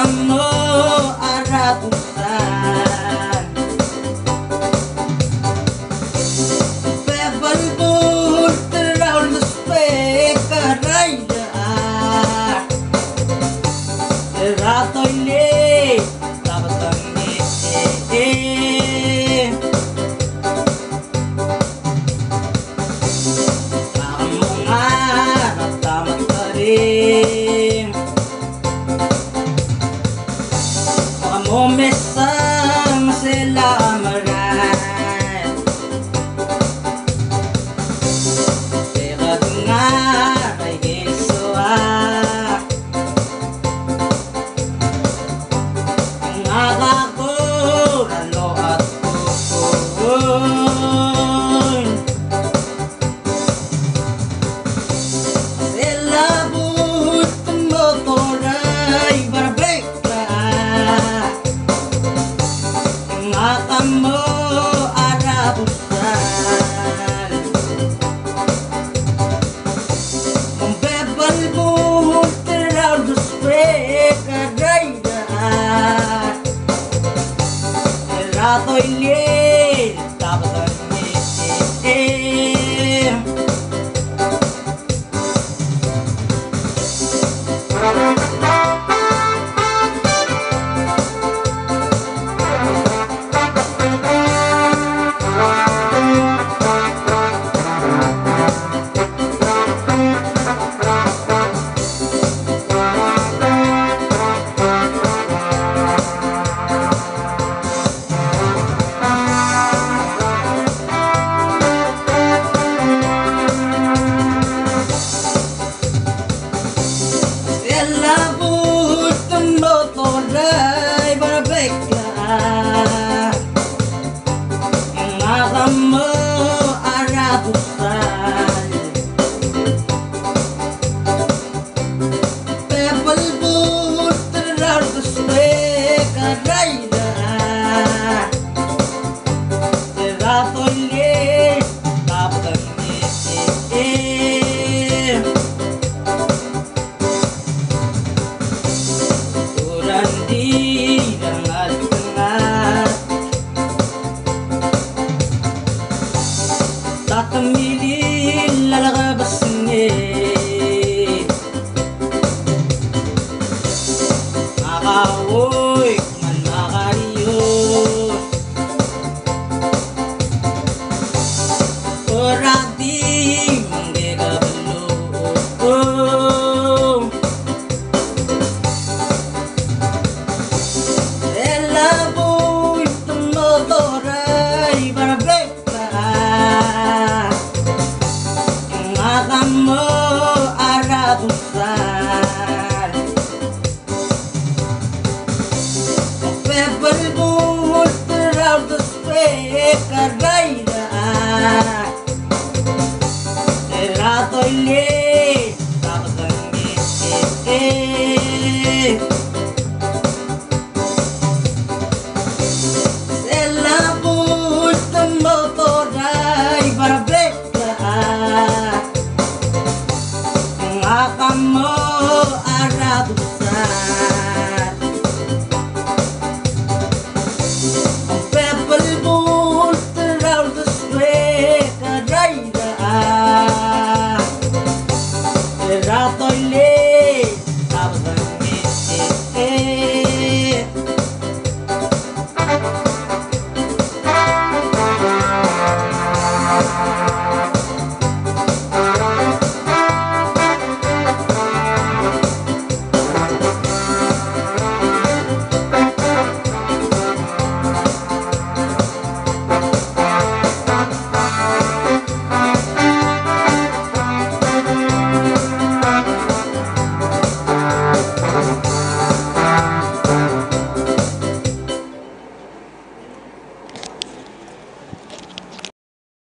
kamu arabusan Bebel bur terlalu spekaraya Teratoile tabatangni Kamu ngarap tamat karim Kamu mesang selamaran Segad nga ay giswa Ang agako ralo at kukun Selabut motoray barbekla Kamu arabusan Membebal mo terlalu spekaraya Teratoile tabatangni Selabut motoray barbekla Ang kamu arabusan Bebel bur terlalu spekaraya Teratoile tabatangni Durengrir tengah tatamilin lalakabasnya Makawoy man makariyo Orati manggigabalo Elaboy tumotoray barbekla Ang kamu arabusan Bebel bur terlalu spekaraya Teratoile tabatangni Selabut motoray barbekla Ang kamu arabusan